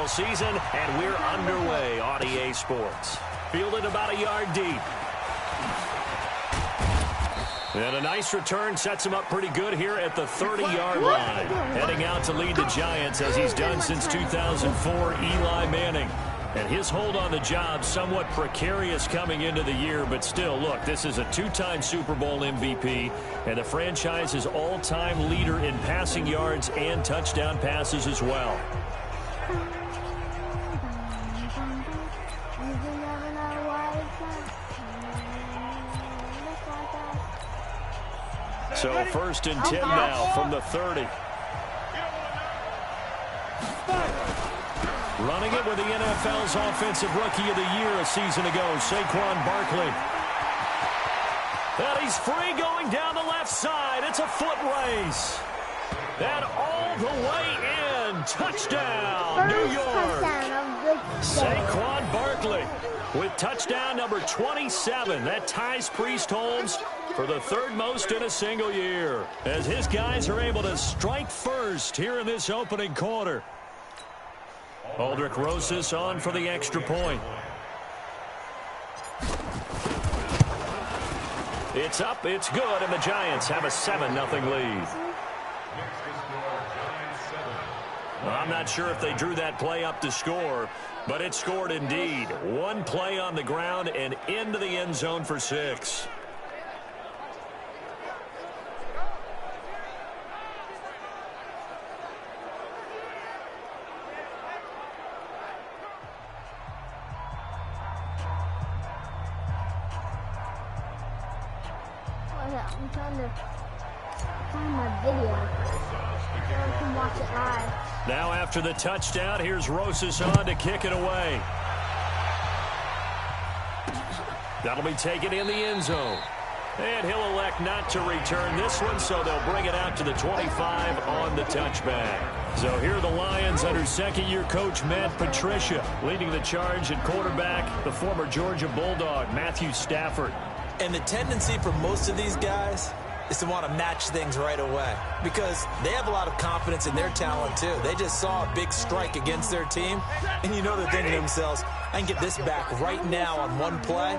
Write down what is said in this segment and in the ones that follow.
NFL season, and we're underway on EA Sports. Fielded about a yard deep. And a nice return sets him up pretty good here at the 30-yard line. Heading out to lead the Giants as he's done since 2004, Eli Manning. And his hold on the job somewhat precarious coming into the year, but still, look, this is a two-time Super Bowl MVP and the franchise's all-time leader in passing yards and touchdown passes as well. So 1st and 10 now from the 30. Running it with the NFL's Offensive Rookie of the Year a season ago, Saquon Barkley. And he's free going down the left side. It's a foot race. And all the way in. Touchdown, New York. Saquon Barkley with touchdown number 27. That ties Priest Holmes for the 3rd most in a single year, as his guys are able to strike first here in this opening quarter. Aldrick Rosas on for the extra point. It's up, it's good, and the Giants have a 7-0 lead. I'm not sure if they drew that play up to score, but it scored indeed. One play on the ground and into the end zone for 6. I'm trying to find my video so I can watch it live. Now after the touchdown, here's Rosas on to kick it away. That'll be taken in the end zone. And he'll elect not to return this one, so they'll bring it out to the 25 on the touchback. So here are the Lions under second-year coach Matt Patricia. Leading the charge at quarterback, the former Georgia Bulldog, Matthew Stafford. And the tendency for most of these guys is to want to match things right away because they have a lot of confidence in their talent, too. They just saw a big strike against their team, and you know they're thinking to themselves, I can get this back right now on one play.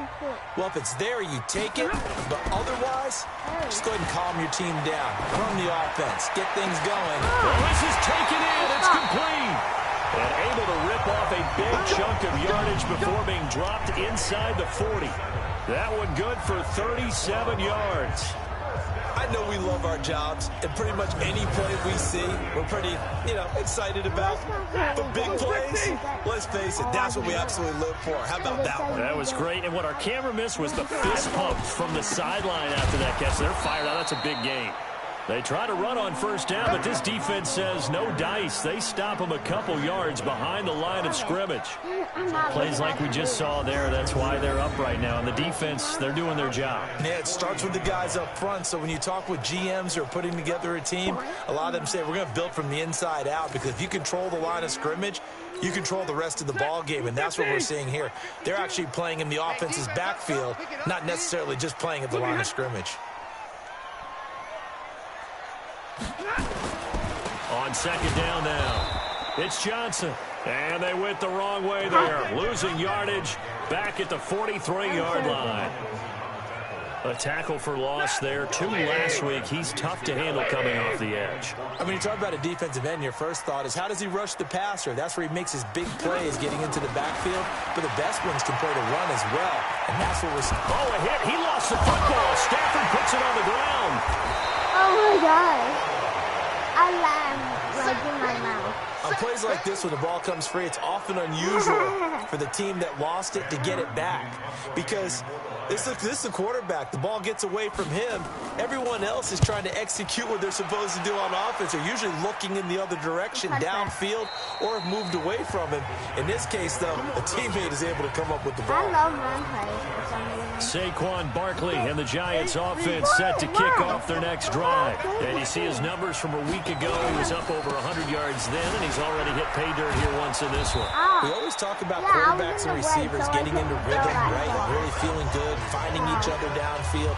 Well, if it's there, you take it, but otherwise, just go ahead and calm your team down. Run the offense. Get things going. Well, this is taken in. It's complete. And able to rip off a big chunk of yardage before being dropped inside the 40. That one good for 37 yards. I know we love our jobs, and pretty much any play we see, we're pretty, excited about. But big plays, let's face it, that's what we absolutely live for. How about that one? That was great, and what our camera missed was the fist pump from the sideline after that catch. They're fired out. That's a big game. They try to run on first down, but this defense says no dice. They stop them a couple yards behind the line of scrimmage. Plays like we just saw there. That's why they're up right now. And the defense, they're doing their job. Yeah, it starts with the guys up front. So when you talk with GMs who are putting together a team, a lot of them say we're going to build from the inside out because if you control the line of scrimmage, you control the rest of the ball game, and that's what we're seeing here. They're actually playing in the offense's backfield, not necessarily just playing at the line of scrimmage. On second down now, it's Johnson. And they went the wrong way there. Losing yardage back at the 43-yard line. A tackle for loss there. 2 last week. He's tough to handle coming off the edge. I mean, you talk about a defensive end, your first thought is how does he rush the passer? That's where he makes his big plays getting into the backfield. But the best ones can play to run as well. And that's what we're seeing. Oh, a hit. He lost the football. Stafford puts it on the ground. Oh, my God. I laughed like in my mouth. On plays like this, when the ball comes free, it's often unusual for the team that lost it to get it back. Because this is the quarterback. The ball gets away from him. Everyone else is trying to execute what they're supposed to do on offense. They're usually looking in the other direction, downfield, or have moved away from him. In this case, though, a teammate is able to come up with the ball. I love run plays for some reason. Saquon Barkley and the Giants offense set to kick off their next drive. And you see his numbers from a week ago. He was up over 100 yards then, and he's already hit pay dirt here once in this one. We always talk about quarterbacks and receivers getting into rhythm, right? Really feeling good, finding each other downfield.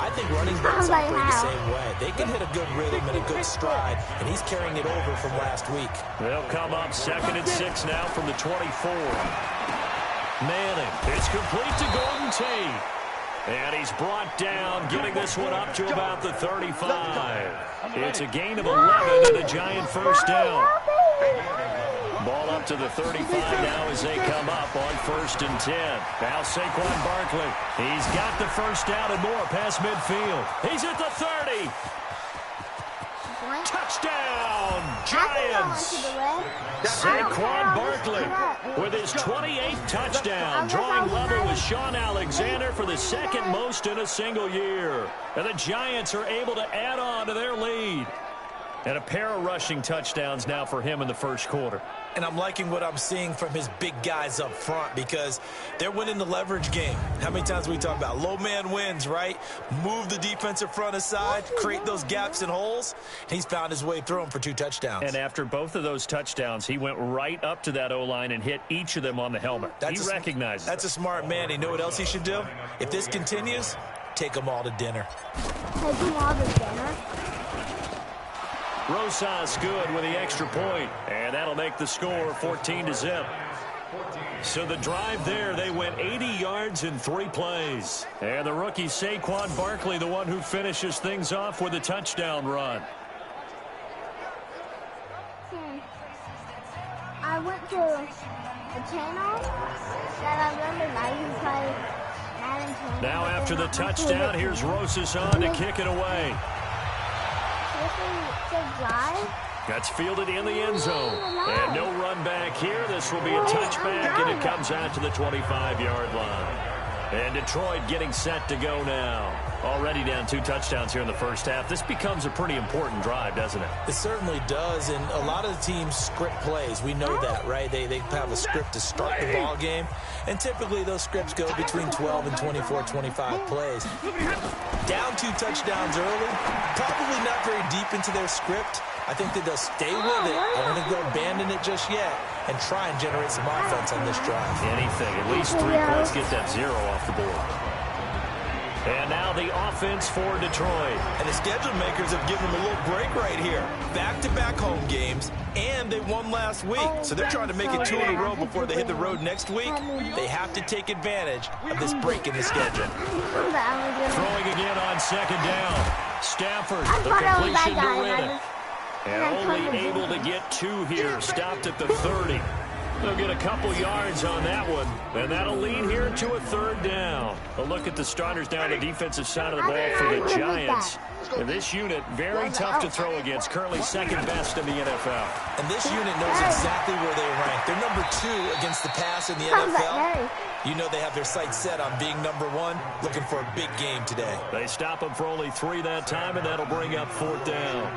I think running backs operate the same way. They can hit a good rhythm and a good stride, and he's carrying it over from last week. They'll come up 2nd and 6 now from the 24. Manning, it's complete to Golden Tate. And he's brought down, getting this one up to about the 35. It's a gain of 11 and a giant first down. Ball up to the 35 now as they come up on 1st and 10. Now Saquon Barkley. He's got the first down and more past midfield. He's at the 30. Touchdown, Giants! Saquon Barkley with his 28th touchdown, drawing level with Sean Alexander for the 2nd most in a single year. And the Giants are able to add on to their lead. And a pair of rushing touchdowns now for him in the 1st quarter. And I'm liking what I'm seeing from his big guys up front because they're winning the leverage game. How many times we talk about low man wins, right? Move the defensive front aside, create those gaps and holes. He's found his way through them for 2 touchdowns. And after both of those touchdowns, he went right up to that O-line and hit each of them on the helmet. He recognizes That's a smart man. You know what else he should do? If this continues, take them all to dinner. Take them all to dinner? Rosas good with the extra point, and that'll make the score 14-0. So the drive there, they went 80 yards in 3 plays. And the rookie Saquon Barkley, the one who finishes things off with a touchdown run. I went to a channel that I remember I can play Madden channel. Now after the touchdown, here's Rosas on to kick it away. That's fielded in the end zone. And no run back here. This will be a touchback, and it comes out to the 25-yard line. And Detroit getting set to go now. Already down 2 touchdowns here in the first half. This becomes a pretty important drive, doesn't it? It certainly does, and a lot of the teams script plays. We know that, right? They have a script to start the ball game, and typically those scripts go between 12 and 24, 25 plays. Down 2 touchdowns early, probably not very deep into their script. I think that they'll stay with it. I don't think they'll abandon it just yet and try and generate some offense on this drive. Anything, at least 3 points, get that 0 off the board. And now the offense for Detroit. And the schedule makers have given them a little break right here. Back-to-back home games, and they won last week. So they're trying to make it 2 in a row before they hit the road next week. They have to take advantage of this break in the schedule. Throwing again on 2nd down. Stafford, the completion to Riddick. And only able to get 2 here. Stopped at the 30. They'll get a couple yards on that one, and that'll lead here to a 3rd down. A look at the starters down the defensive side of the ball for the Giants. And this unit, very tough to throw against, currently 2nd best in the NFL. And this unit knows exactly where they rank. They're number 2 against the pass in the NFL. You know they have their sights set on being number 1, looking for a big game today. They stop them for only 3 that time, and that'll bring up 4th down.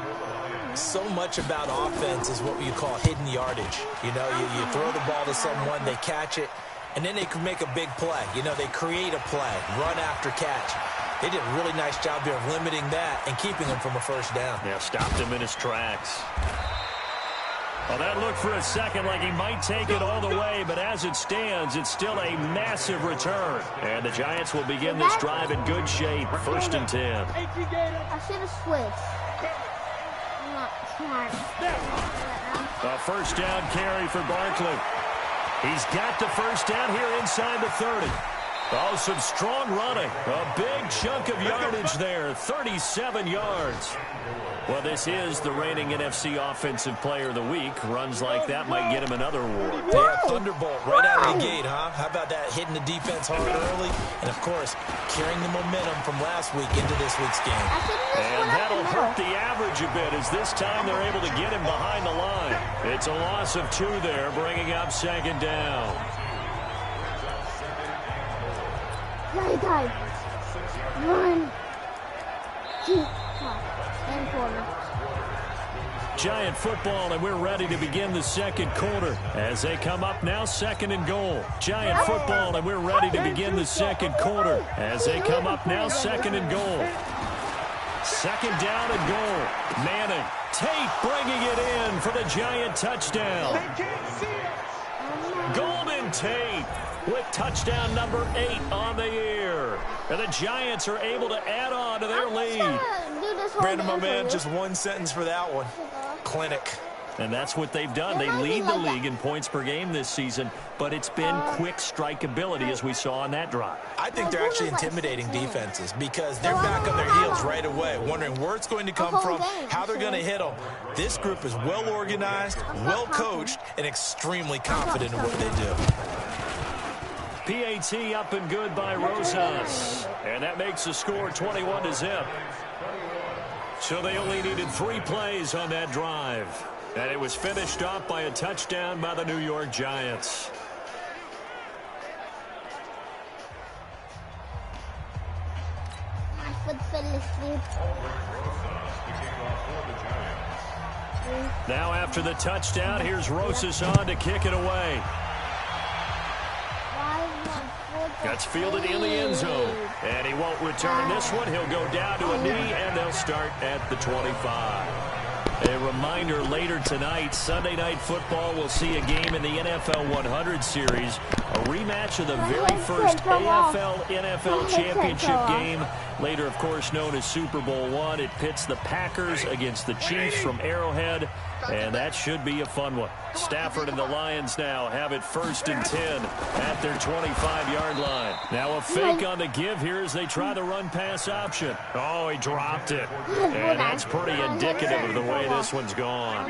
So much about offense is what you call hidden yardage. You know, you throw the ball to someone, they catch it, and then they can make a big play. You know, they create a play, run after catch. They did a really nice job here of limiting that and keeping him from a 1st down. Yeah, stopped him in his tracks. Well, that looked for a second like he might take it all the way, but as it stands, it's still a massive return. And the Giants will begin this drive in good shape, 1st and 10. I should have switched. A 1st down carry for Barkley. He's got the 1st down here inside the 30. Oh, some strong running. A big chunk of yardage there, 37 yards. Well, this is the reigning NFC Offensive Player of the Week. Runs like that might get him another award. Yeah, thunderbolt right out of the gate, huh? How about that, hitting the defense hard early? And, of course, carrying the momentum from last week into this week's game. And that'll hurt the average a bit as this time they're able to get him behind the line. It's a loss of 2 there, bringing up 2nd down. Play time. 1, 2, and 4. Giant football, and we're ready to begin the 2nd quarter as they come up now 2nd and goal. Giant football, and we're ready to begin the 2nd quarter as they come up now 2nd and goal. 2nd down and goal. Manning, Tate bringing it in for the Giant touchdown. Golden Tate with touchdown number 8 on the year. And the Giants are able to add on to their lead. Brandon, my man, just one sentence for that one. Clinic. And that's what they've done. They lead the league in points per game this season, but it's been quick strike ability as we saw on that drive. I think they're actually intimidating defenses because they're back on their heels right away, wondering where it's going to come from, how they're going to hit them. This group is well organized, well coached, and extremely confident in what they do. PAT up and good by Rosas. And that makes the score 21-0. So they only needed 3 plays on that drive. And it was finished off by a touchdown by the New York Giants. Now after the touchdown, here's Rosas on to kick it away. Gets fielded in the end zone. And he won't return this one. He'll go down to a knee, and they'll start at the 25. A reminder, later tonight, Sunday Night Football will see a game in the NFL 100 series, a rematch of the very first AFL-NFL championship game, later, of course, known as Super Bowl I. It pits the Packers against the Chiefs from Arrowhead, and that should be a fun one. Stafford and the Lions now have it 1st and 10 at their 25-yard line. Now a fake on the give here as they try the run-pass option. Oh, he dropped it. And that's pretty indicative of the way this one's gone.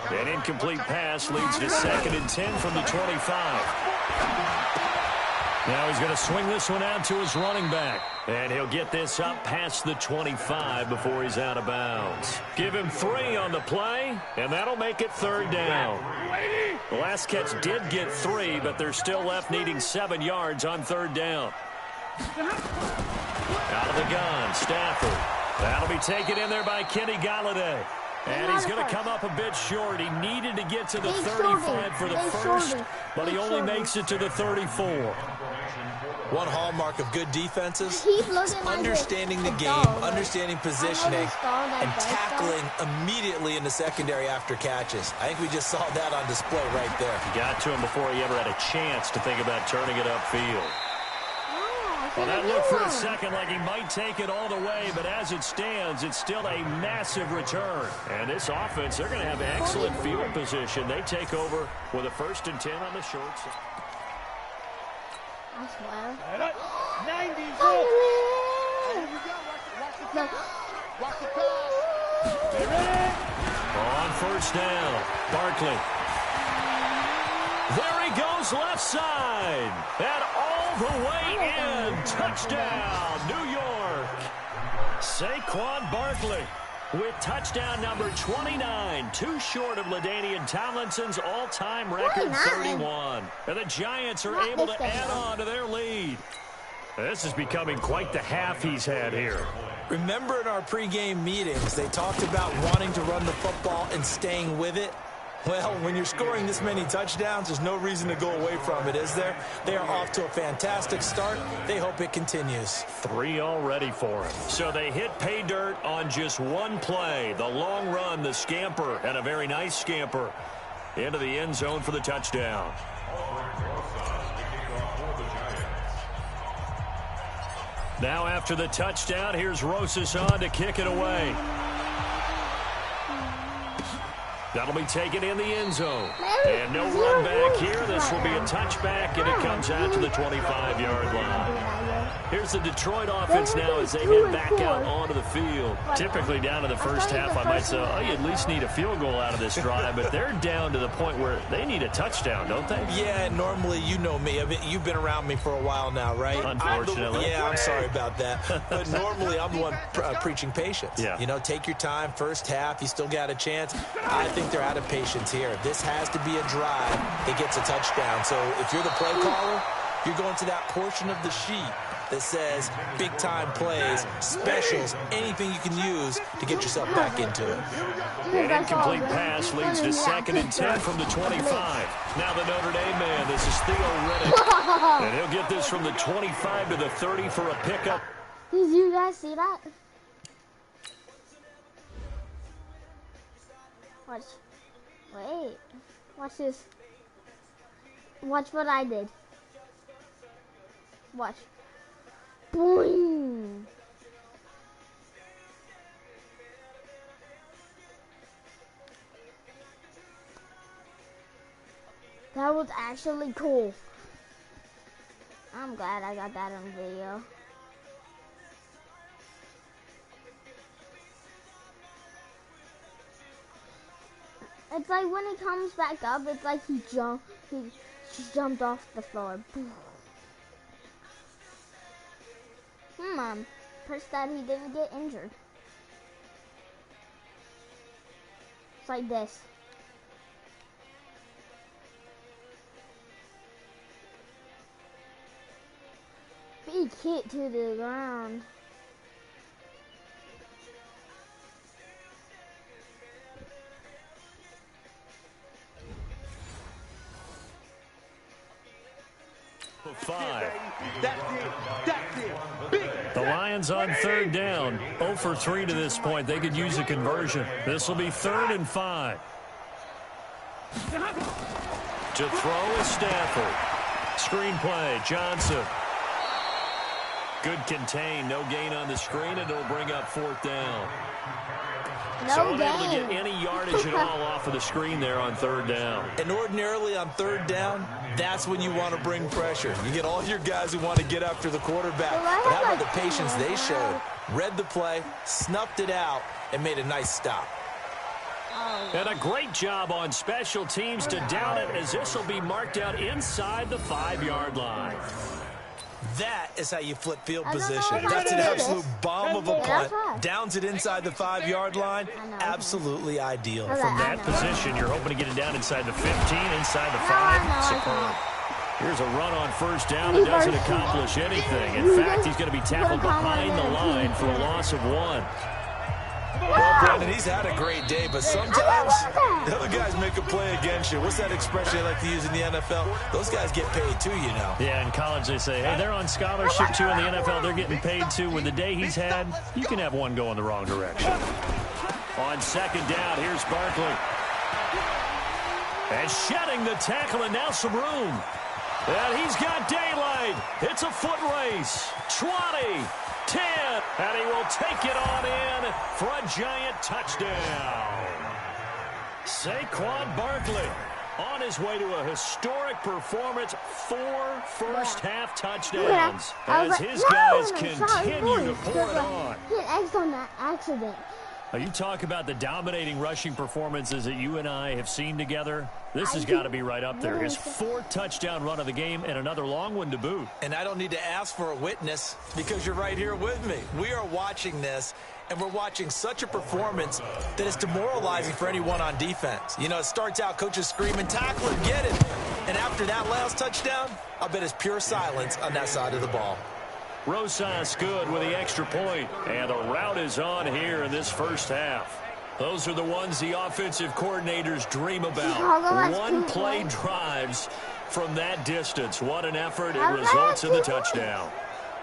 An incomplete pass leads to 2nd and 10 from the 25. Now he's going to swing this one out to his running back. And he'll get this up past the 25 before he's out of bounds. Give him 3 on the play, and that'll make it 3rd down. The last catch did get 3, but they're still left needing 7 yards on 3rd down. Out of the gun, Stafford. That'll be taken in there by Kenny Galladay. And he's going to come up a bit short. He needed to get to the 35 for the first, but he only makes it to the 34. One hallmark of good defenses is understanding the game, understanding positioning, and tackling immediately in the secondary after catches. I think we just saw that on display right there. He got to him before he ever had a chance to think about turning it upfield. Well, that looked for a second like he might take it all the way, but as it stands, it's still a massive return. And this offense, they're going to have excellent field position. They take over with a 1st and 10 on the short side. I swear. 90. On 1st down, Barkley. There he goes left side. And all the way in. Touchdown, New York. Saquon Barkley with touchdown number 29, 2 short of LaDainian Tomlinson's all-time record 31. And the Giants are able to add on to their lead. This is becoming quite the half he's had here. Remember in our pregame meetings, they talked about wanting to run the football and staying with it? Well, when you're scoring this many touchdowns, there's no reason to go away from it, is there? They are off to a fantastic start. They hope it continues. 3 already for him. So they hit pay dirt on just 1 play. The long run, the scamper, and a very nice scamper into the end zone for the touchdown. Now after the touchdown, here's Rosas on to kick it away. That'll be taken in the end zone. And no run back here. This will be a touchback, and it comes out to the 25-yard line. Here's the Detroit offense now as they head back out onto the field. Typically down in the first half, I might say, oh, you at least need a field goal out of this drive, but they're down to the point where they need a touchdown, don't they? Yeah, normally, you know me. I mean, you've been around me for a while now, right? Unfortunately. I'm sorry about that. But normally, I'm the one preaching patience. Yeah. You know, take your time. First half, you still got a chance. I think they're out of patience here. This has to be a drive that gets a touchdown. So if you're the play caller, you're going to that portion of the sheet that says big-time plays, specials, anything you can use to get yourself back into it. An incomplete pass leads to 2nd and 10 from the 25. Now the Notre Dame man, this is Theo Riddick. And he'll get this from the 25 to the 30 for a pickup. Did you guys see that? Watch. Wait. Watch this. Watch what I did. Watch. Boing. That was actually cool. I'm glad I got that on video. It's like when he comes back up, it's like he jumped off the floor. I'm impressed that he didn't get injured. It's like this. Big hit to the ground. Five. The Lions on 3rd down. 0 for 3 to this point. They could use a conversion. This will be 3rd and 5. To throw is Stafford. Screenplay, Johnson. Good contain. No gain on the screen, and it'll bring up 4th down. So unable to get any yardage at all off of the screen there on 3rd down. And ordinarily on 3rd down, that's when you want to bring pressure. You get all your guys who want to get after the quarterback. But how about the patience they showed? Read the play, snuffed it out, and made a nice stop. And a great job on special teams to down it, as this will be marked out inside the 5-yard line. That is how you flip field position. That's an absolute bomb of a punt. Downs it inside the 5-yard line. Absolutely ideal. From that position, you're hoping to get it down inside the 15, inside the 5. Superb. Here's a run on 1st down. It doesn't accomplish anything. In fact, he's going to be tackled behind the line for a loss of 1. Well, Brandon, he's had a great day, but sometimes the other guys make a play against you. What's that expression they like to use in the NFL? Those guys get paid too, you know. Yeah, in college they say, hey, they're on scholarship too. In the NFL, they're getting paid too. With the day he's had, you can have one go in the wrong direction. On 2nd down, here's Barkley. And shedding the tackle, and now some room. And he's got daylight. It's a foot race. 20. 10, and he will take it on in for a giant touchdown. Saquon Barkley on his way to a historic performance, 4 first-half touchdowns, as his guys continue to pour it on. He had X on that accident. Now, you talk about the dominating rushing performances that you and I have seen together. This has got to be right up there. His 4th touchdown run of the game and another long one to boot. And I don't need to ask for a witness because you're right here with me. We are watching this, and we're watching such a performance that is demoralizing for anyone on defense. You know, it starts out coaches screaming, tackle him, get it. And after that last touchdown, I bet it's pure silence on that side of the ball. Rosas good with the extra point, and the route is on here in this first half. Those are the ones the offensive coordinators dream about. One-play drives from that distance. What an effort. It results in the touchdown.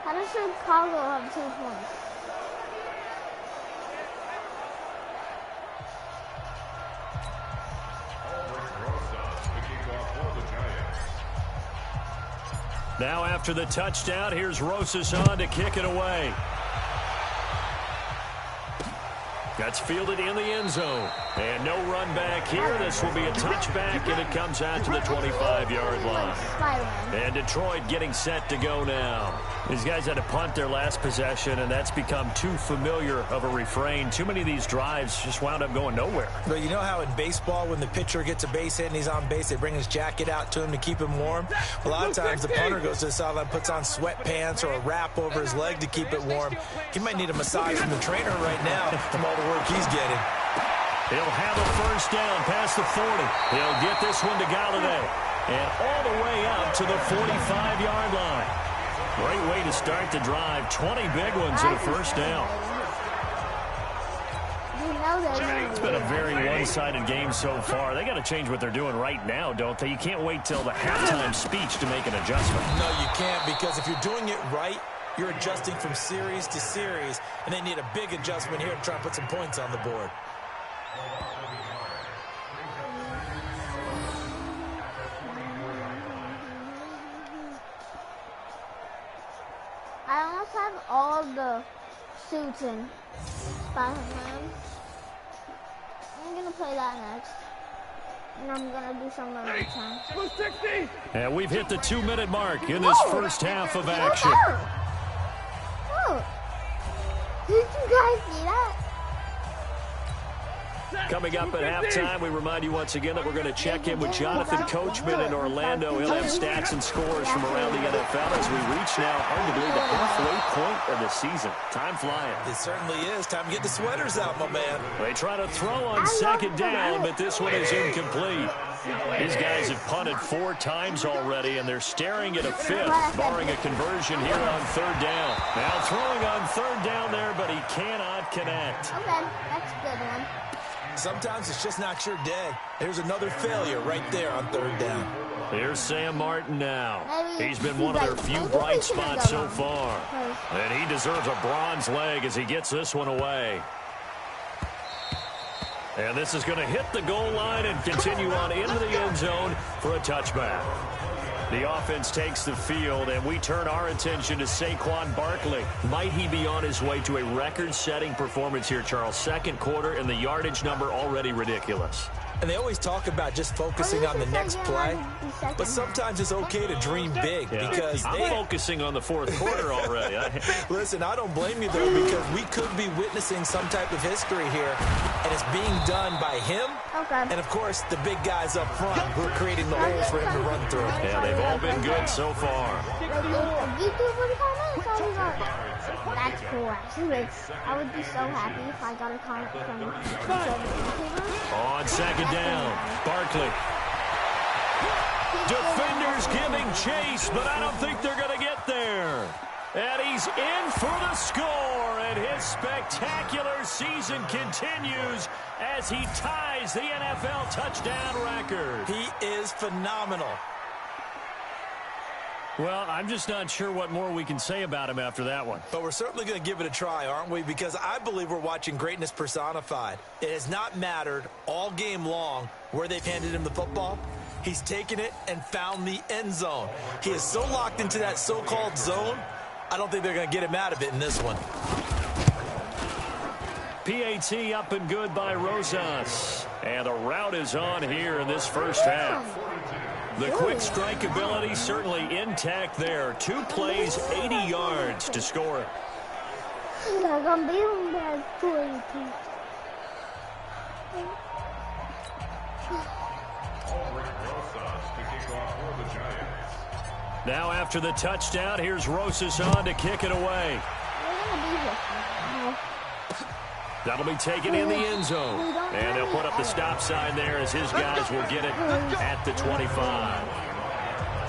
How does Chicago have 2 points? Now after the touchdown, here's Rosas on to kick it away. That's fielded in the end zone. And no run back here. This will be a touchback, and it comes out to the 25-yard line. And Detroit getting set to go now. These guys had to punt their last possession, and that's become too familiar of a refrain. Too many of these drives just wound up going nowhere. But you know how in baseball, when the pitcher gets a base hit and he's on base, they bring his jacket out to him to keep him warm? A lot of times the punter goes to the sideline, puts on sweatpants or a wrap over his leg to keep it warm. He might need a massage from the trainer right now from all the work he's getting. He'll have a first down past the 40. He'll get this one to Galladay. And all the way up to the 45-yard line. Great way to start the drive. 20 big ones in a first down. It's been a very one-sided game so far. They got to change what they're doing right now, don't they? You can't wait till the halftime speech to make an adjustment. No, you can't, because if you're doing it right, you're adjusting from series to series, and they need a big adjustment here to try and put some points on the board. must have all the suits in Spider-Man. I'm gonna play that next. And I'm gonna do some other time. And we've hit the 2-minute mark in this first half of action. Oh! Did you guys see that? Coming up at halftime, we remind you once again that we're going to check in with Jonathan Coachman in Orlando. He'll have stats and scores from around the NFL as we reach now, arguably, the halfway point of the season. Time flying. It certainly is. Time to get the sweaters out, my man. They try to throw on second down, but this one is incomplete. These guys have punted 4 times already, and they're staring at a 5th, barring a conversion here on third down. Now throwing on third down there, but he cannot connect. Okay, that's a good one. Sometimes it's just not your day. There's another failure right there on third down. Here's Sam Martin now. He's been one of their few bright spots so far. And he deserves a bronze leg as he gets this one away. And this is going to hit the goal line and continue on into the end zone for a touchback. The offense takes the field, and we turn our attention to Saquon Barkley. Might he be on his way to a record-setting performance here, Charles? Second quarter, and the yardage number already ridiculous. And they always talk about just focusing on the next play, but sometimes it's okay to dream big because I'm focusing on the fourth quarter already. Listen, I don't blame you, though, because we could be witnessing some type of history here, and it's being done by him and, of course, the big guys up front who are creating the holes for him to run through. Yeah, they've all been good so far. That's cool, actually. I would be so happy if I got a comment from on second down, Barkley. Defenders giving chase, but I don't think they're going to get there. And he's in for the score, and his spectacular season continues as he ties the NFL touchdown record. He is phenomenal. Well, I'm just not sure what more we can say about him after that one. But we're certainly going to give it a try, aren't we? Because I believe we're watching greatness personified. It has not mattered all game long where they've handed him the football. He's taken it and found the end zone. He is so locked into that so-called zone, I don't think they're going to get him out of it in this one. PAT up and good by Rosas. And the route is on here in this first half. The quick strike ability certainly intact there. 2 plays, 80 yards to score it. Now after the touchdown, here's Rosas on to kick it away. That'll be taken in the end zone. And they'll put up the stop sign there as his guys will get it at the 25.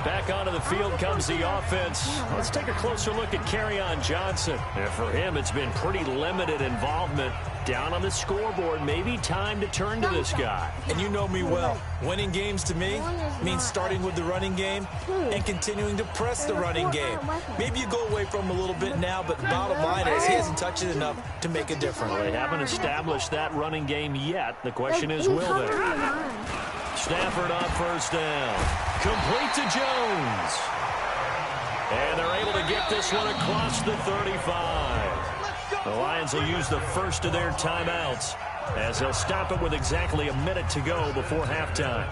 Back onto the field comes the offense. Let's take a closer look at Kerryon Johnson. And for him, it's been pretty limited involvement. Down on the scoreboard, maybe time to turn to this guy. And you know me well. Winning games to me means starting with the running game and continuing to press the running game. Maybe you go away from him a little bit now, but the bottom line is he hasn't touched it enough to make a difference. Well, they haven't established that running game yet. The question is, will they? Stafford on first down. Complete to Jones. And they're able to get this one across the 35. The Lions will use the first of their timeouts as they'll stop it with exactly a minute to go before halftime.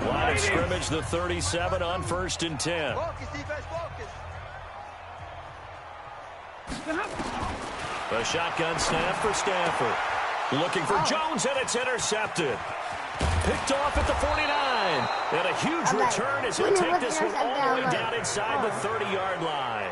Line of scrimmage, the 37 on 1st and 10. The shotgun snap for Stafford. Looking for Jones, and it's intercepted. Picked off at the 49. And a huge return as he'll take this one all the way down inside the 30-yard line.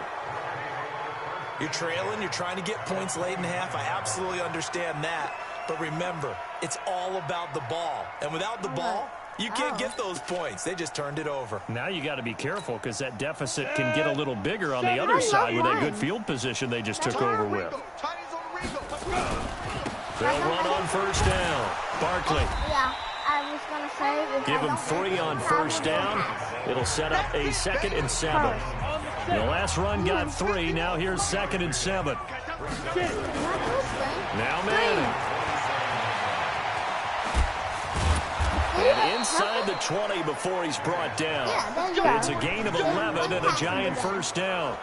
You're trailing, you're trying to get points late in half. I absolutely understand that. But remember, it's all about the ball. And without the ball, you can't get those points. They just turned it over. Now you got to be careful because that deficit can get a little bigger on the other side with a good field position they just took over with. They'll run on first down. Barkley. Yeah, I was going to say. Give him 3 on first down. It'll set up a 2nd and 7. The last run got 3. Now here's 2nd and 7. Now Madden. And inside the 20 before he's brought down. It's a gain of 11 and a giant first down.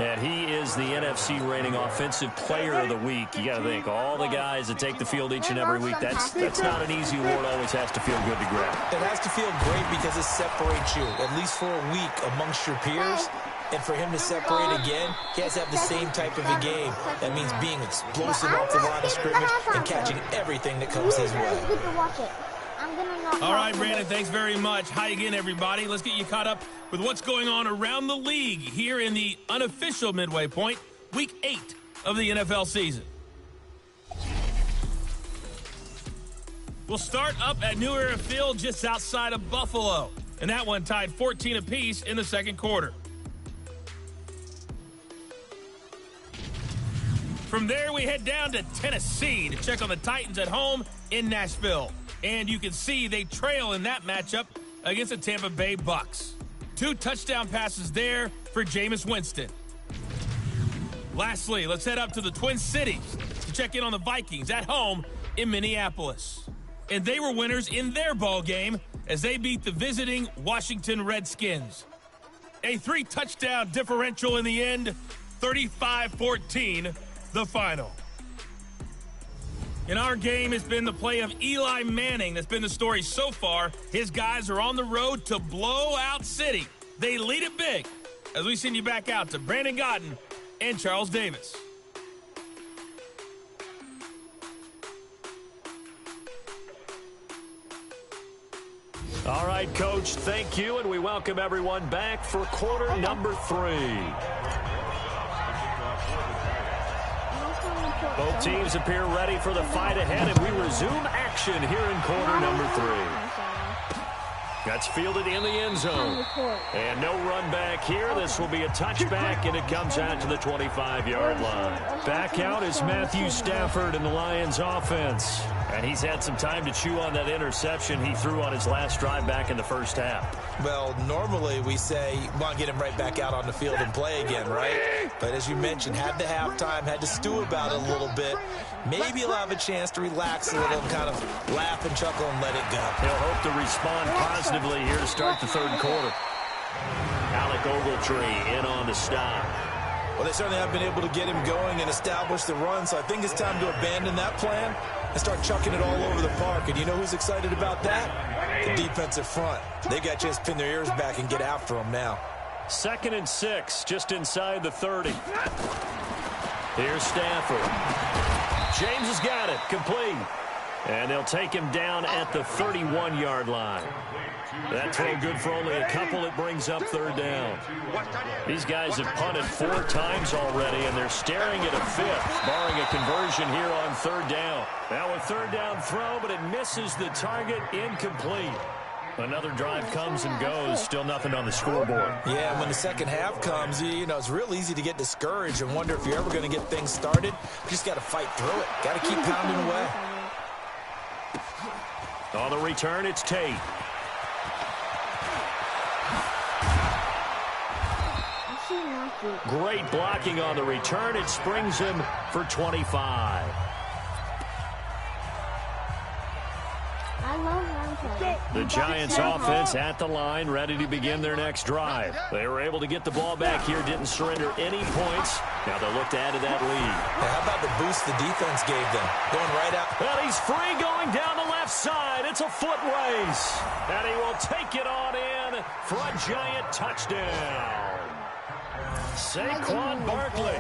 And he is the NFC reigning offensive player of the week. You got to think, all the guys that take the field each and every week, that's not an easy award. Always has to feel good to grab. It has to feel great because it separates you, at least for a week, amongst your peers. And for him to separate again, he has to have the same type of a game. That means being explosive off the line of scrimmage and catching everything that comes his way. All right, Brandon, thanks very much. Hi again, everybody. Let's get you caught up with what's going on around the league here in the unofficial midway point, Week 8 of the NFL season. We'll start up at New Era Field just outside of Buffalo, and that one tied 14 apiece in the second quarter. From there, we head down to Tennessee to check on the Titans at home in Nashville. And you can see they trail in that matchup against the Tampa Bay Bucks. 2 touchdown passes there for Jameis Winston. Lastly, let's head up to the Twin Cities to check in on the Vikings at home in Minneapolis. And they were winners in their ball game as they beat the visiting Washington Redskins. A 3-touchdown differential in the end, 35-14, the final. In our game, it's been the play of Eli Manning that's been the story so far. His guys are on the road to Blowout City. They lead it big as we send you back out to Brandon Godden and Charles Davis. All right, Coach, thank you, and we welcome everyone back for quarter number 3. Both teams appear ready for the fight ahead, and we resume action here in quarter number 3. That's fielded in the end zone. And no run back here. This will be a touchback, and it comes out to the 25-yard line. Back out is Matthew Stafford in the Lions offense. And he's had some time to chew on that interception he threw on his last drive back in the first half. Well, normally we say, want to get him right back out on the field and play again, right? But as you mentioned, had the halftime, had to stew about it a little bit. Maybe he'll have a chance to relax a little and kind of laugh and chuckle and let it go. He'll hope to respond positively here to start the third quarter. Alec Ogletree in on the stop. Well, they certainly have been able to get him going and establish the run, so I think it's time to abandon that plan and start chucking it all over the park. And you know who's excited about that? The defensive front. They got to just pin their ears back and get after him now. 2nd and 6, just inside the 30. Here's Stafford. James has got it, complete. And they'll take him down at the 31-yard line. That throw good for only a couple. It brings up 3rd down. These guys have punted 4 times already, and they're staring at a 5th, barring a conversion here on 3rd down. Now a 3rd down throw, but it misses the target, incomplete. Another drive comes and goes, still nothing on the scoreboard. Yeah, when the second half comes, you know, it's real easy to get discouraged and wonder if you're ever going to get things started. You just got to fight through it. Got to keep pounding away. On the return, it's Tate. Great blocking on the return. It springs him for 25. The Giants offense at the line, ready to begin their next drive. They were able to get the ball back here, didn't surrender any points. Now they'll look to add to that lead. How about the boost the defense gave them? Going right out. Well, he's free going down the left side. It's a foot race. And he will take it on in for a Giant touchdown. Saquon Barkley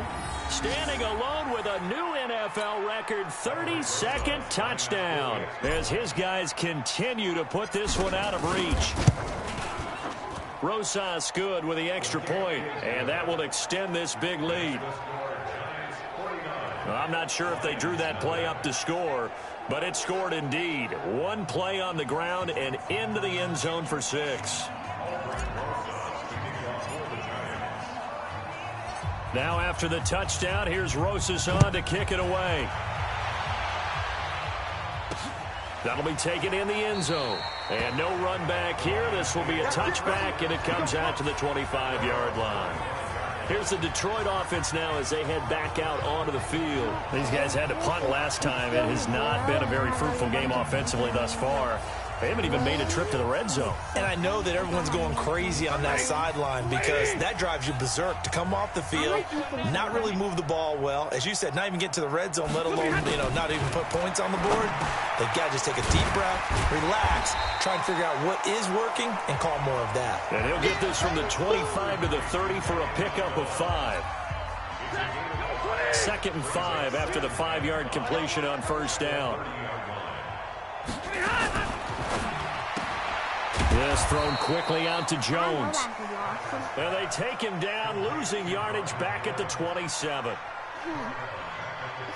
standing alone with a new NFL record 32nd touchdown as his guys continue to put this one out of reach. Rosas good with the extra point, and that will extend this big lead. Well, I'm not sure if they drew that play up to score, but it scored indeed. One play on the ground and into the end zone for 6. Now after the touchdown, here's Rosas on to kick it away. That'll be taken in the end zone. And no run back here. This will be a touchback, and it comes out to the 25-yard line. Here's the Detroit offense now as they head back out onto the field. These guys had to punt last time. It has not been a very fruitful game offensively thus far. They haven't even made a trip to the red zone. And I know that everyone's going crazy on that sideline because that drives you berserk to come off the field, not really move the ball well. As you said, not even get to the red zone, let alone, not even put points on the board. They've got to just take a deep breath, relax, try and figure out what is working, and call more of that. And he'll get this from the 25 to the 30 for a pickup of 5. 2nd and 5 after the 5-yard completion on first down. This thrown quickly out to Jones. And they take him down, losing yardage back at the 27.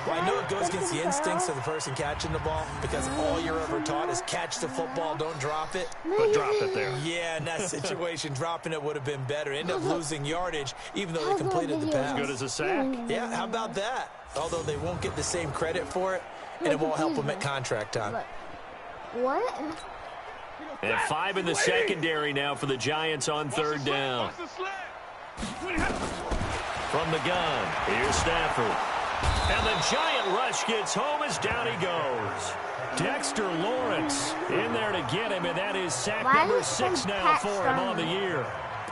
Well, I know it goes against the instincts of the person catching the ball because all you're ever taught is catch the football, don't drop it. But drop it there. Yeah, in that situation, dropping it would have been better. End up losing yardage even though they completed the pass. As good as a sack. Yeah, how about that? Although they won't get the same credit for it, and it won't help them at contract time. What? And 5 in the secondary now for the Giants on 3rd down. From the gun, here's Stafford. And the Giant rush gets home as down he goes. Dexter Lawrence in there to get him, and that is sack number 6 now for him on the year.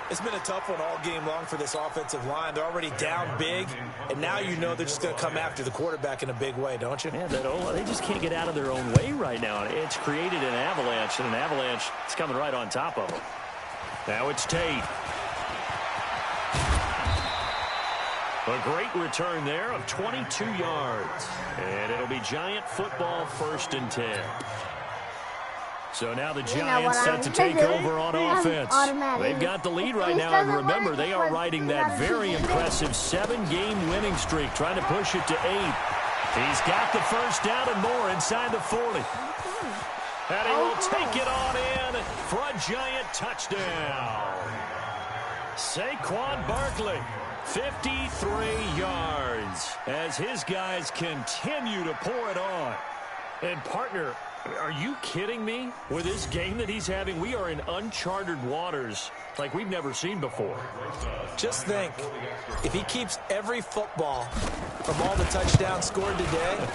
It's been a tough one all game long for this offensive line. They're already down big, and now you know they're just going to come after the quarterback in a big way, don't you? Yeah, they just can't get out of their own way right now. It's created an avalanche, and an avalanche is coming right on top of them. Now it's Tate. A great return there of 22 yards. And it'll be Giant football 1st and 10. So now the Giants set to take over on offense. They've got the lead right now, and remember, they are riding that very impressive 7-game winning streak, trying to push it to 8. He's got the first down and more inside the 40. And he will take it on in for a Giant touchdown. Saquon Barkley, 53 yards, as his guys continue to pour it on. And, partner, are you kidding me? With this game that he's having, we are in uncharted waters like we've never seen before. Just think, if he keeps every football from all the touchdowns scored today,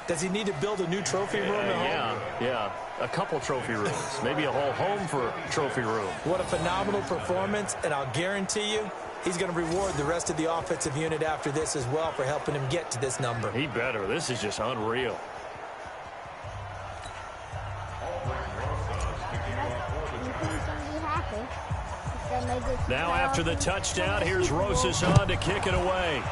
does he need to build a new trophy room at home? Yeah, a couple trophy rooms. Maybe a whole home for a trophy room. What a phenomenal performance, and I'll guarantee you, he's going to reward the rest of the offensive unit after this as well for helping him get to this number. He better. This is just unreal. Now after the touchdown, here's Rosas on to kick it away.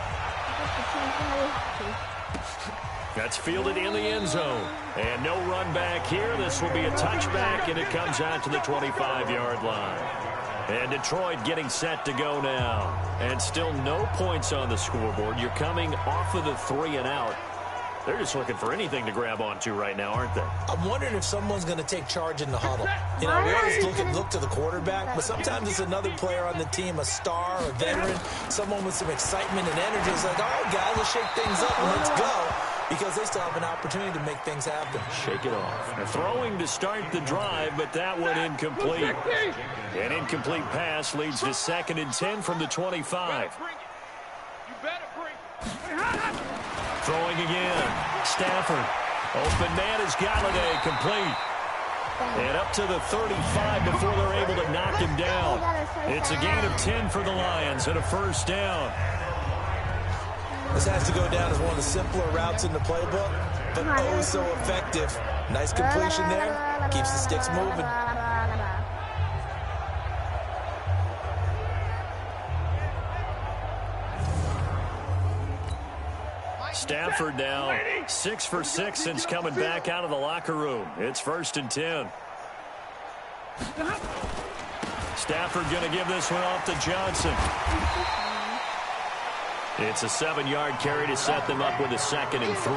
That's fielded in the end zone. And no run back here. This will be a touchback, and it comes out to the 25-yard line. And Detroit getting set to go now. And still no points on the scoreboard. You're coming off of the 3 and out. They're just looking for anything to grab onto right now, aren't they? I'm wondering if someone's going to take charge in the huddle. You know, we always look to the quarterback, but sometimes it's another player on the team, a star, a veteran, someone with some excitement and energy. It's like, all right, guys, let's shake things up and let's go, because they still have an opportunity to make things happen. Shake it off. They're throwing to start the drive, but that one incomplete. An incomplete pass leads to 2nd and 10 from the 25. Throwing again. Stafford. Open man is Galladay, complete. And up to the 35 before they're able to knock him down. It's a gain of 10 for the Lions and a first down. This has to go down as one of the simpler routes in the playbook, but oh so effective. Nice completion there. Keeps the sticks moving. Stafford now 6 for 6 since coming back out of the locker room. It's 1st and 10. Stafford going to give this one off to Johnson. It's a 7-yard carry to set them up with a 2nd and 3.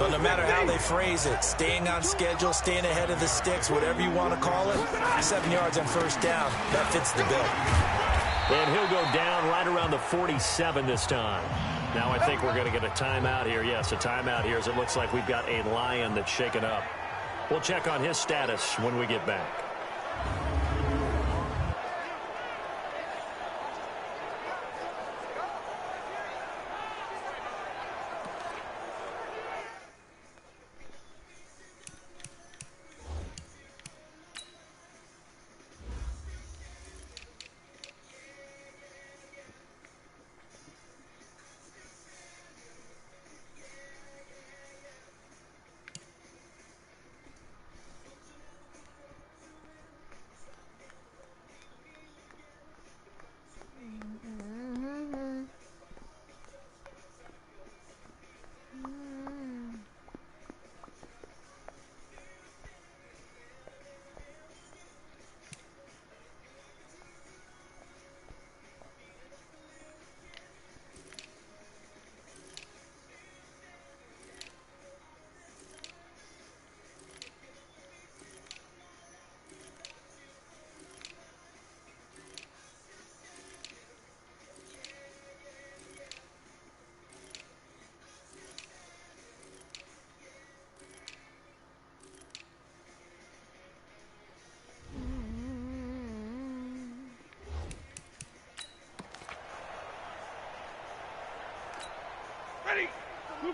Well, no matter how they phrase it, staying on schedule, staying ahead of the sticks, whatever you want to call it, 7 yards on first down, that fits the bill. And he'll go down right around the 47 this time. Now I think we're going to get a timeout here. Yes, a timeout here as it looks like we've got a Lion that's shaken up. We'll check on his status when we get back.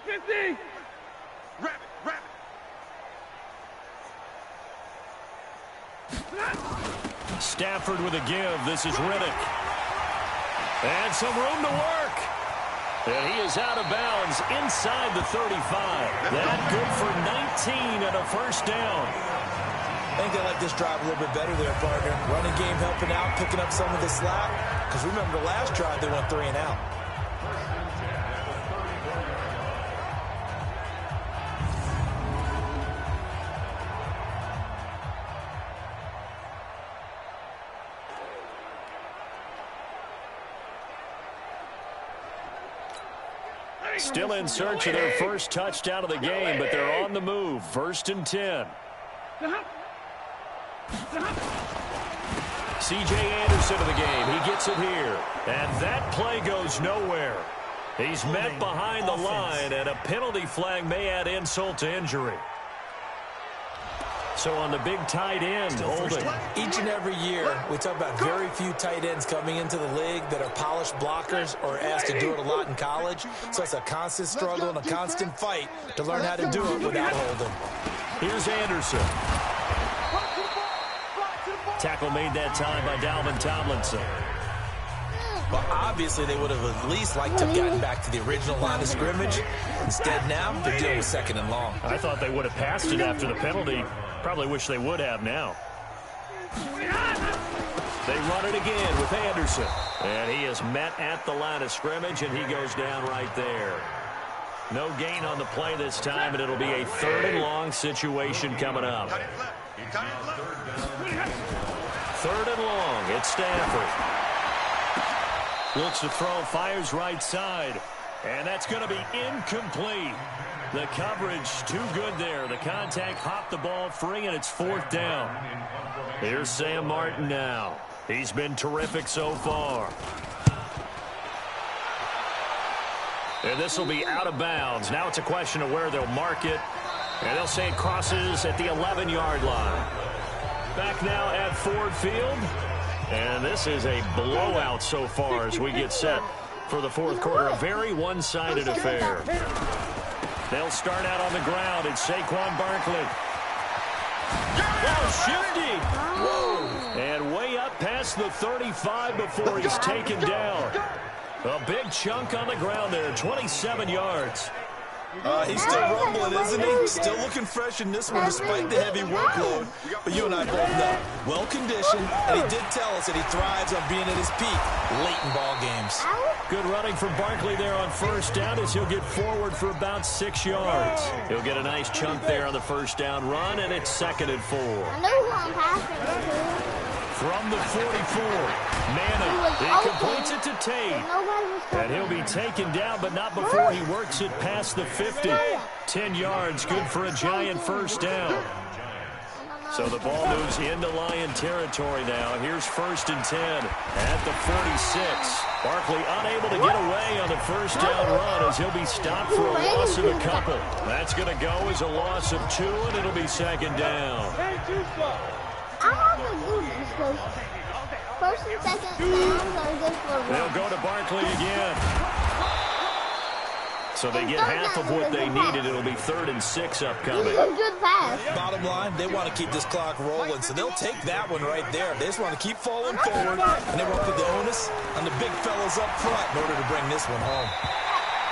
50. Rabbit. Stafford with a give. This is Riddick. And some room to work. And he is out of bounds inside the 35. That good for 19 and a first down. I think they like this drive a little bit better there, partner. Running game helping out, picking up some of the slack. Because remember, the last drive they went 3 and out. Still in search of their first touchdown of the game, but they're on the move. 1st and 10. C.J. Anderson of the game. He gets it here. And that play goes nowhere. He's met behind the line, and a penalty flag may add insult to injury. So on the big tight end, holding. Each and every year, we talk about very few tight ends coming into the league that are polished blockers or asked to do it a lot in college. So it's a constant struggle and a constant fight to learn how to do it without holding. Here's Anderson. Tackle made that time by Dalvin Tomlinson. Well, obviously, they would have at least liked to have gotten back to the original line of scrimmage. Instead, now, they're dealing with 2nd and long. I thought they would have passed it after the penalty. Probably wish they would have now. They run it again with Anderson. And he is met at the line of scrimmage, and he goes down right there. No gain on the play this time, and it'll be a 3rd and long situation coming up. 3rd and long. It's Stafford. Looks to throw, fires right side. And that's going to be incomplete. The coverage too good there. The contact hopped the ball free, and it's 4th down. Here's Sam Martin now. He's been terrific so far. And this will be out of bounds. Now it's a question of where they'll mark it. And they'll say it crosses at the 11-yard line. Back now at Ford Field. And this is a blowout so far as we get set for the 4th quarter. A very one-sided affair. They'll start out on the ground. It's Saquon Barkley. Oh, shifty. Whoa. And way up past the 35 before he's taken down. A big chunk on the ground there, 27 yards. He's still rumbling, isn't he? Still looking fresh in this one despite the heavy workload. But you and I both know, well-conditioned, and he did tell us that he thrives on being at his peak late in ball games. Good running from Barkley there on 1st down as he'll get forward for about 6 yards. He'll get a nice chunk there on the 1st down run, and it's 2nd and 4. I know who I'm passing to. From the 44, Manning, he completes it to Tate. And he'll be taken down, but not before he works it past the 50. 10 yards, good for a giant 1st down. So the ball moves into Lion territory now. Here's 1st and 10 at the 46. Barkley unable to get away on the 1st down run as he'll be stopped for a loss of a couple. That's going to go as a loss of 2, and it'll be 2nd down. I'm not going to do this because 1st and 2nd downs are good for one. They'll go to Barkley again. So they get half of what they needed. It'll be 3rd and 6 upcoming. This is a good pass. Bottom line, they want to keep this clock rolling, so they'll take that one right there. They just want to keep falling forward, and they won't put the onus on the big fellas up front in order to bring this one home.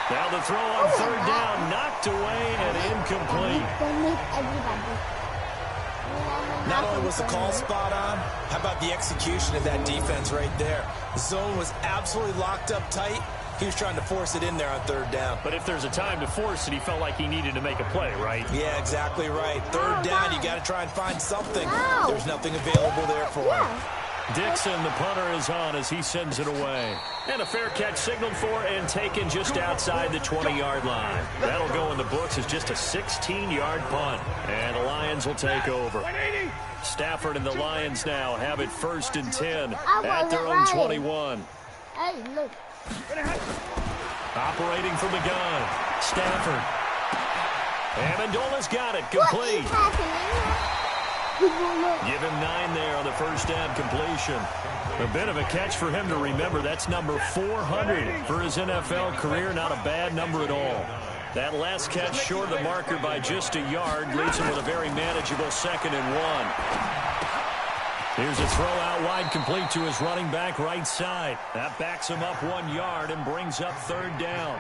Now the throw on 3rd down, knocked away and incomplete. Not only was the call spot on, how about the execution of that defense right there? The zone was absolutely locked up tight. He was trying to force it in there on 3rd down. But if there's a time to force it, he felt like he needed to make a play, right? Yeah, exactly right. 3rd down, you got to try and find something. There's nothing available there for him. Dixon, the punter, is on as he sends it away. And a fair catch signaled for and taken just outside the 20-yard line. That'll go in the books as just a 16-yard punt. And the Lions will take over. Stafford and the Lions now have it 1st and 10 at their own 21. Hey, look. Operating from the gun, Stafford. Amendola's got it, complete. Give him 9 there on the 1st down completion. A bit of a catch for him to remember. That's number 400 for his NFL career. Not a bad number at all. That last catch short of the marker by just a yard leaves him with a very manageable 2nd and 1. Here's a throw out wide, complete to his running back right side. That backs him up 1 yard and brings up 3rd down.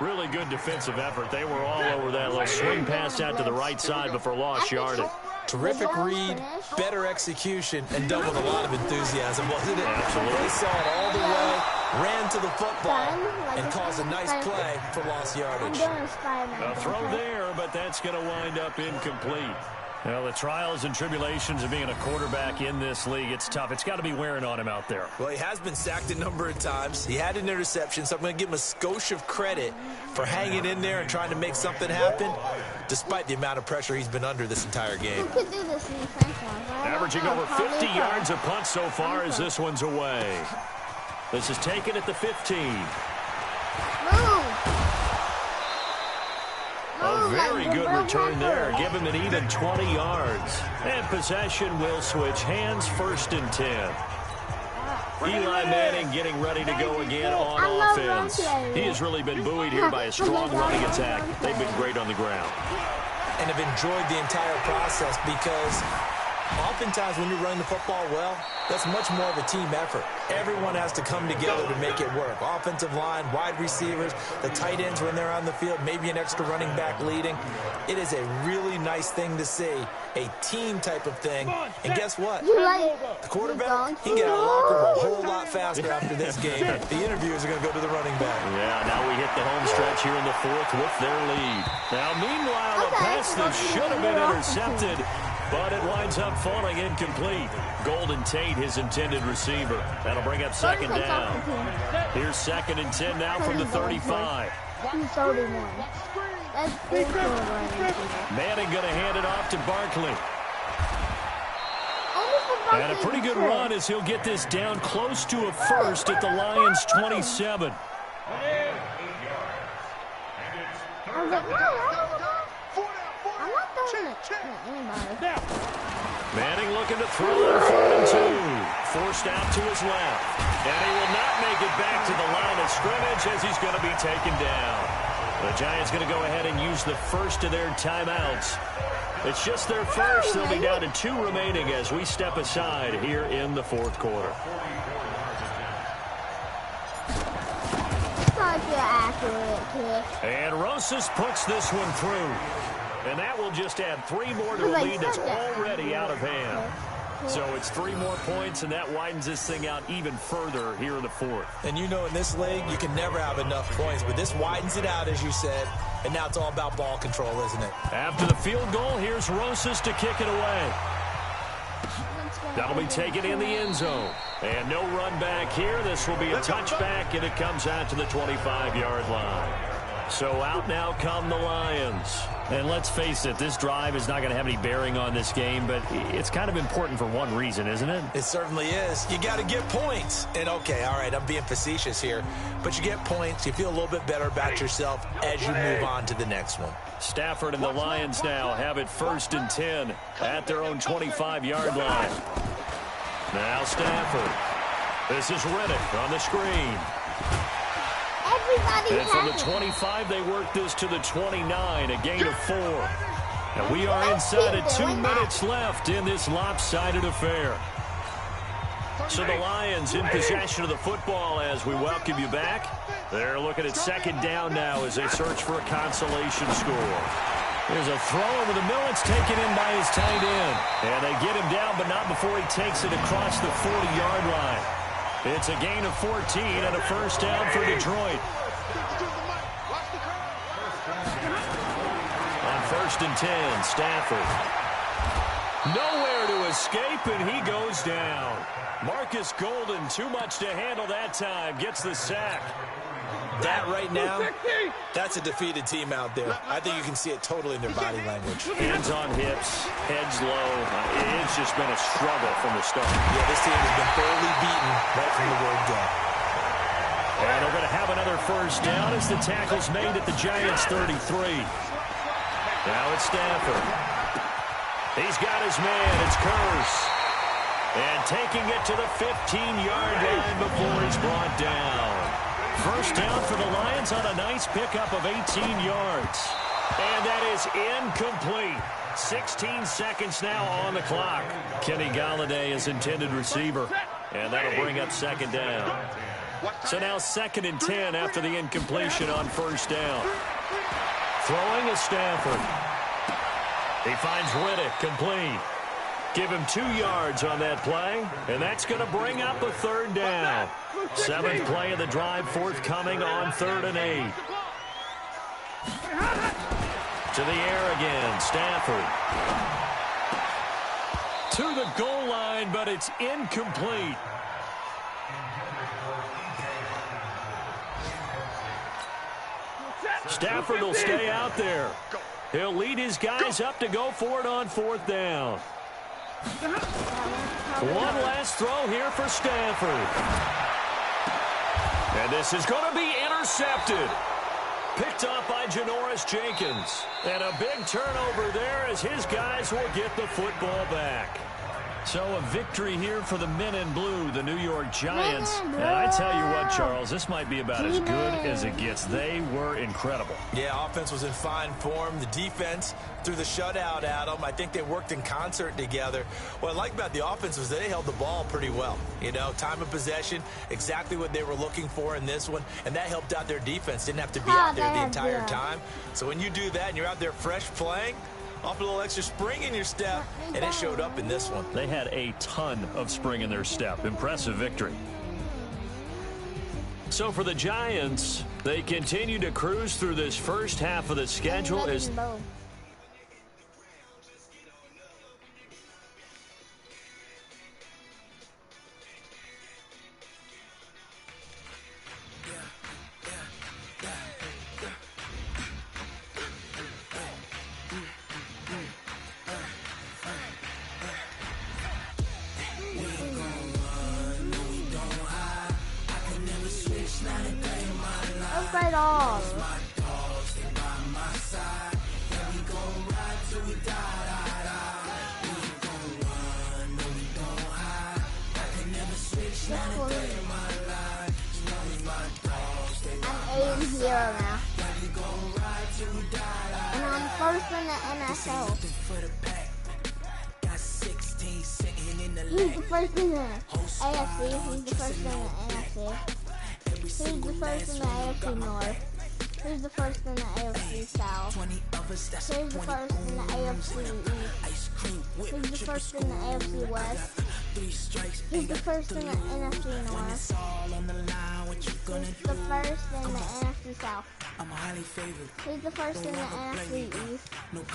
Really good defensive effort. They were all over that little swing pass out to the right side before lost yardage. Terrific read, better execution, and done with a lot of enthusiasm, wasn't it? Absolutely. They saw it all the way, ran to the football, and caused a nice play for lost yardage. A throw there, but that's going to wind up incomplete. Well, the trials and tribulations of being a quarterback in this league, it's tough. It's got to be wearing on him out there. Well, he has been sacked a number of times. He had an interception, so I'm going to give him a skosh of credit for hanging in there and trying to make something happen, despite the amount of pressure he's been under this entire game. Who could do this in French ones? Averaging over 50 yards a punt so far as this one's away. This is taken at the 15. A very good return there. Give him an even 20 yards. And possession will switch hands, 1st and 10. Eli Manning getting ready to go again on offense. He has really been buoyed here by a strong running attack. They've been great on the ground. And have enjoyed the entire process because oftentimes when you're running the football well, that's much more of a team effort. Everyone has to come together to make it work. Offensive line, wide receivers, the tight ends when they're on the field, maybe an extra running back leading. It is a really nice thing to see, a team type of thing. And guess what? The quarterback, he can get out of the locker room a whole lot faster after this game. The interviewers are going to go to the running back. Yeah, now we hit the home stretch here in the 4th with their lead. Now, meanwhile, a pass that should have been intercepted, but it winds up falling incomplete. Golden Tate, his intended receiver. That'll bring up 2nd down. Here's 2nd and 10 now from the 35. Manning going to hand it off to Barkley. And a pretty good run as he'll get this down close to a 1st at the Lions' 27. Manning looking to throw on 4th and 2. Forced out to his left. And he will not make it back to the line of scrimmage as he's going to be taken down. The Giants going to go ahead and use the first of their timeouts. It's just their first. They'll be down to 2 remaining as we step aside here in the 4th quarter. And Rosas puts this one through. And that will just add 3 more to a lead that's already out of hand. So it's 3 more points, and that widens this thing out even further here in the 4th. And you know in this league, you can never have enough points, but this widens it out, as you said, and now it's all about ball control, isn't it? After the field goal, here's Rosas to kick it away. That'll be taken in the end zone. And no run back here. This will be a touchback, and it comes out to the 25-yard line. So out now come the Lions. And let's face it, this drive is not going to have any bearing on this game, but it's kind of important for one reason, isn't it? It certainly is. You got to get points. And, okay, all right, I'm being facetious here, but you get points. You feel a little bit better about yourself as you move on to the next one. Stafford and the Lions now have it 1st and 10 at their own 25-yard line. Now Stafford. This is Reddick on the screen. And from the 25, they work this to the 29, a gain of 4. And we are inside of 2 minutes left in this lopsided affair. So the Lions in possession of the football as we welcome you back. They're looking at 2nd down now as they search for a consolation score. There's a throw over the middle. It's taken in by his tight end. And they get him down, but not before he takes it across the 40-yard line. It's a gain of 14 and a 1st down for Detroit. On 1st and 10, Stafford. Nowhere to escape, and he goes down. Marcus Golden, too much to handle that time, gets the sack. That right now, that's a defeated team out there. I think you can see it totally in their body language. Hands on hips, heads low. It's just been a struggle from the start. Yeah, this team has been thoroughly beaten right from the word go. And they're going to have another 1st down as the tackle's made at the Giants' 33. Now it's Stafford. He's got his man. It's Curse. And taking it to the 15-yard line before he's brought down. First down for the Lions on a nice pickup of 18 yards. And that is incomplete. 16 seconds now on the clock. Kenny Galladay is intended receiver. And that'll bring up second down. So now 2nd and 10 after the incompletion on first down. Throwing is Stafford. He finds Riddick complete. Give him 2 yards on that play, and that's going to bring up a third down. 7th play of the drive forthcoming on 3rd and 8. To the air again, Stafford. To the goal line, but it's incomplete. Stafford will stay out there. He'll lead his guys up to go for it on 4th down. One last throw here for Stafford. And this is going to be intercepted. Picked off by Janoris Jenkins. And a big turnover there as his guys will get the football back. So a victory here for the men in blue, the New York Giants. And I tell you what, Charles, this might be about as good as it gets. They were incredible. Yeah, offense was in fine form. The defense threw the shutout at them. I think they worked in concert together. What I like about the offense was they held the ball pretty well. You know, time of possession, exactly what they were looking for in this one. And that helped out their defense. Didn't have to be out there the entire time. So when you do that and you're out there fresh playing, off a little extra spring in your step, and it showed up in this one. They had a ton of spring in their step. Impressive victory. So for the Giants, they continue to cruise through this first half of the schedule as right off. I'm 8-0 now. And I'm first in the NFL. He's the first in the AFC. He's the first in the NFC. Who's the first in the AFC North? Who's the first in the AFC South? Who's the first in the AFC East? Who's the first in the AFC West? Who's the first in the NFC North? Who's the first in the NFC South? Who's the first in the NFC East? Who's the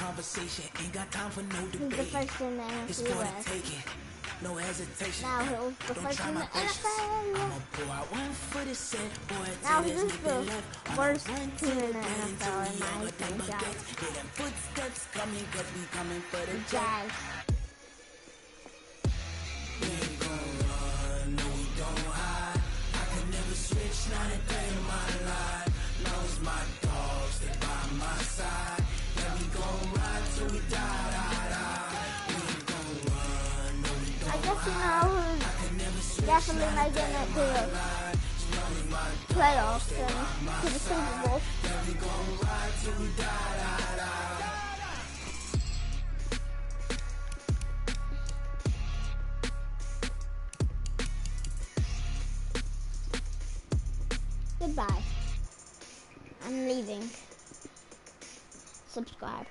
first in the NFC West? No hesitation. Now who's the first in the NFL? Now who's the worst team in the NFL in my opinion? The Jags. We ain't gonna run, no we don't hide. I can never switch, not a day in my life. Knows my dogs, they by my side. Yeah, we gon' ride till we die. I guess you know who's definitely making it to the playoffs and to the Super Bowl. Goodbye. I'm leaving. Subscribe.